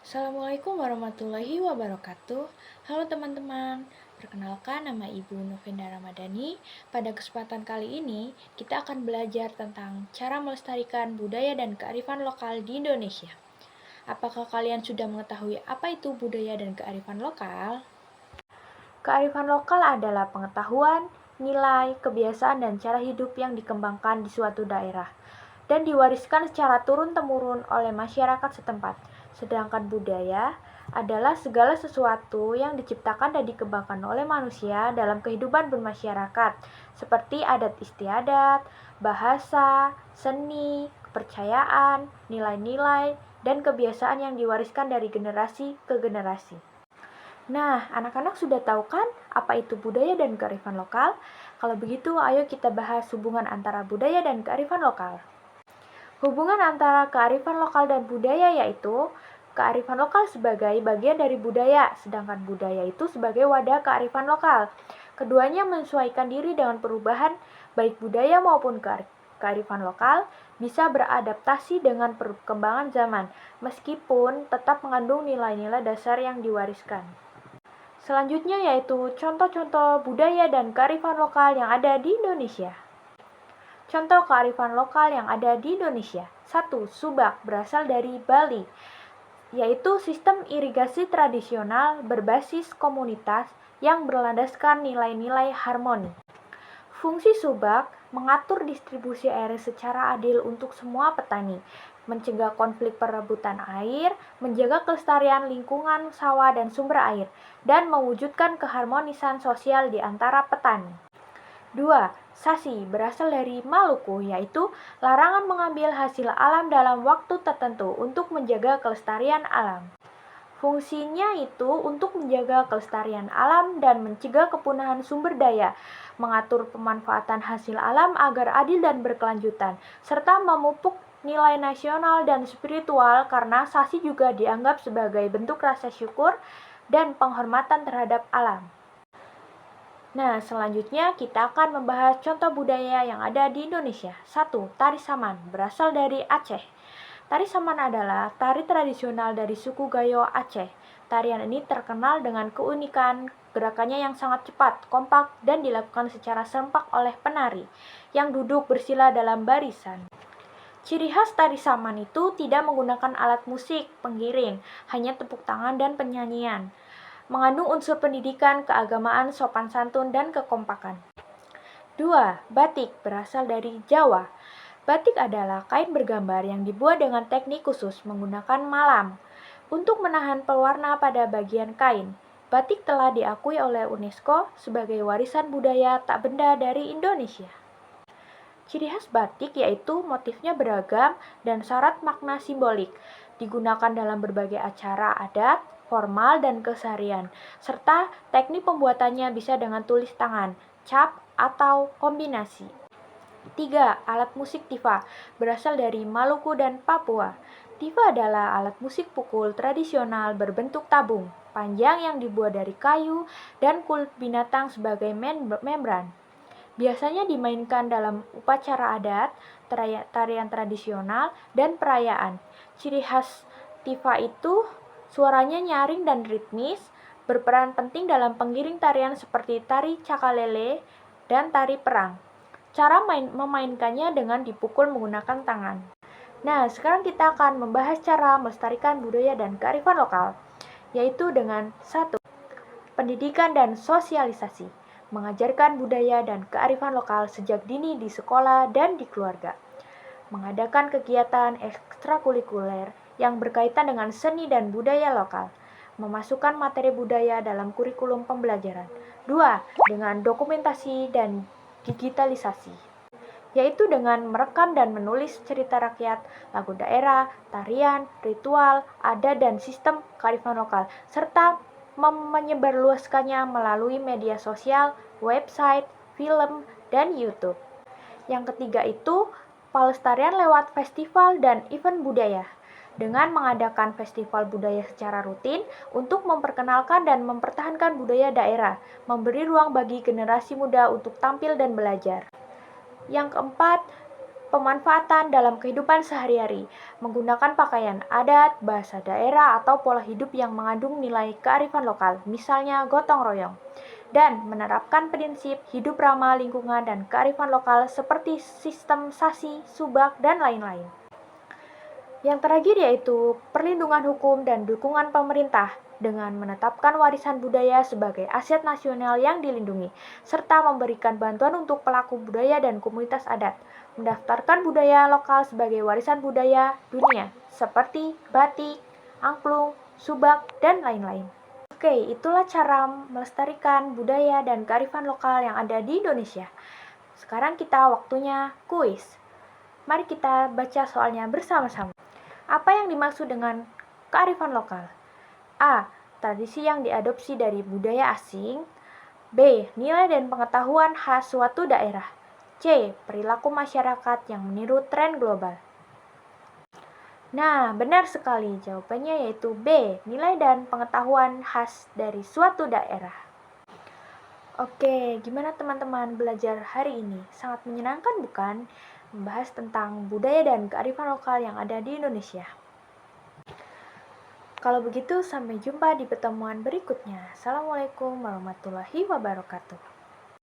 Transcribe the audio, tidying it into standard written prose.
Assalamualaikum warahmatullahi wabarakatuh. Halo teman-teman, perkenalkan nama Ibu Novenda Ramadhani. Pada kesempatan kali ini, kita akan belajar tentang cara melestarikan budaya dan kearifan lokal di Indonesia. Apakah kalian sudah mengetahui apa itu budaya dan kearifan lokal? Kearifan lokal adalah pengetahuan, nilai, kebiasaan, dan cara hidup yang dikembangkan di suatu daerah dan diwariskan secara turun-temurun oleh masyarakat setempat. Sedangkan budaya adalah segala sesuatu yang diciptakan dan dikembangkan oleh manusia dalam kehidupan bermasyarakat, seperti adat istiadat, bahasa, seni, kepercayaan, nilai-nilai, dan kebiasaan yang diwariskan dari generasi ke generasi. Nah, anak-anak sudah tahu kan apa itu budaya dan kearifan lokal? Kalau begitu, ayo kita bahas hubungan antara budaya dan kearifan lokal. Hubungan antara kearifan lokal dan budaya yaitu kearifan lokal sebagai bagian dari budaya, sedangkan budaya itu sebagai wadah kearifan lokal. Keduanya menyesuaikan diri dengan perubahan baik budaya maupun kearifan lokal, bisa beradaptasi dengan perkembangan zaman, meskipun tetap mengandung nilai-nilai dasar yang diwariskan. Selanjutnya yaitu contoh-contoh budaya dan kearifan lokal yang ada di Indonesia. Contoh kearifan lokal yang ada di Indonesia. 1. Subak berasal dari Bali, yaitu sistem irigasi tradisional berbasis komunitas yang berlandaskan nilai-nilai harmoni. Fungsi subak mengatur distribusi air secara adil untuk semua petani, mencegah konflik perebutan air, menjaga kelestarian lingkungan sawah dan sumber air, dan mewujudkan keharmonisan sosial di antara petani. 2. Sasi berasal dari Maluku, yaitu larangan mengambil hasil alam dalam waktu tertentu untuk menjaga kelestarian alam. Fungsinya itu untuk menjaga kelestarian alam dan mencegah kepunahan sumber daya, mengatur pemanfaatan hasil alam agar adil dan berkelanjutan, serta memupuk nilai nasional dan spiritual karena sasi juga dianggap sebagai bentuk rasa syukur dan penghormatan terhadap alam. Nah, selanjutnya kita akan membahas contoh budaya yang ada di Indonesia. 1. Tari Saman berasal dari Aceh. Tari Saman adalah tari tradisional dari suku Gayo Aceh. Tarian ini terkenal dengan keunikan gerakannya yang sangat cepat, kompak, dan dilakukan secara serempak oleh penari yang duduk bersila dalam barisan. Ciri khas tari saman itu tidak menggunakan alat musik pengiring, hanya tepuk tangan dan penyanyian. Mengandung unsur pendidikan, keagamaan, sopan santun, dan kekompakan. 2. Batik berasal dari Jawa. Batik adalah kain bergambar yang dibuat dengan teknik khusus menggunakan malam untuk menahan pewarna pada bagian kain. Batik telah diakui oleh UNESCO sebagai warisan budaya tak benda dari Indonesia. Ciri khas batik yaitu motifnya beragam dan syarat makna simbolik, digunakan dalam berbagai acara adat, formal, dan keseharian, serta teknik pembuatannya bisa dengan tulis tangan, cap, atau kombinasi. 3. Alat musik tifa berasal dari Maluku dan Papua. Tifa adalah alat musik pukul tradisional berbentuk tabung, panjang yang dibuat dari kayu dan kulit binatang sebagai membran. Biasanya dimainkan dalam upacara adat, tarian tradisional, dan perayaan. Ciri khas tifa itu suaranya nyaring dan ritmis, berperan penting dalam pengiring tarian seperti tari cakalele dan tari perang. Cara memainkannya dengan dipukul menggunakan tangan. Nah, sekarang kita akan membahas cara melestarikan budaya dan kearifan lokal, yaitu dengan 1. Pendidikan dan sosialisasi. Mengajarkan budaya dan kearifan lokal sejak dini di sekolah dan di keluarga. Mengadakan kegiatan ekstrakurikuler yang berkaitan dengan seni dan budaya lokal. Memasukkan materi budaya dalam kurikulum pembelajaran. 2. Dengan dokumentasi dan digitalisasi, yaitu dengan merekam dan menulis cerita rakyat, lagu daerah, tarian, ritual, adat, dan sistem kearifan lokal, serta menyebarluaskannya melalui media sosial, website, film, dan YouTube. Yang ketiga itu pelestarian lewat festival dan event budaya, dengan mengadakan festival budaya secara rutin untuk memperkenalkan dan mempertahankan budaya daerah, memberi ruang bagi generasi muda untuk tampil dan belajar. Yang keempat, Pemanfaatan dalam kehidupan sehari-hari, menggunakan pakaian adat, bahasa daerah, atau pola hidup yang mengandung nilai kearifan lokal, misalnya gotong royong. Dan menerapkan prinsip hidup ramah lingkungan dan kearifan lokal seperti sistem sasi, subak, dan lain-lain. Yang terakhir yaitu perlindungan hukum dan dukungan pemerintah dengan menetapkan warisan budaya sebagai aset nasional yang dilindungi, serta memberikan bantuan untuk pelaku budaya dan komunitas adat, mendaftarkan budaya lokal sebagai warisan budaya dunia, seperti batik, angklung, subak, dan lain-lain. Oke, itulah cara melestarikan budaya dan kearifan lokal yang ada di Indonesia. Sekarang kita waktunya kuis. Mari kita baca soalnya bersama-sama. Apa yang dimaksud dengan kearifan lokal? A. Tradisi yang diadopsi dari budaya asing. B. Nilai dan pengetahuan khas suatu daerah. C. Perilaku masyarakat yang meniru tren global. Nah, benar sekali. Jawabannya yaitu B. Nilai dan pengetahuan khas dari suatu daerah. Oke, gimana teman-teman belajar hari ini? Sangat menyenangkan bukan? Membahas tentang budaya dan kearifan lokal yang ada di Indonesia. Kalau begitu, sampai jumpa di pertemuan berikutnya. Assalamualaikum warahmatullahi wabarakatuh.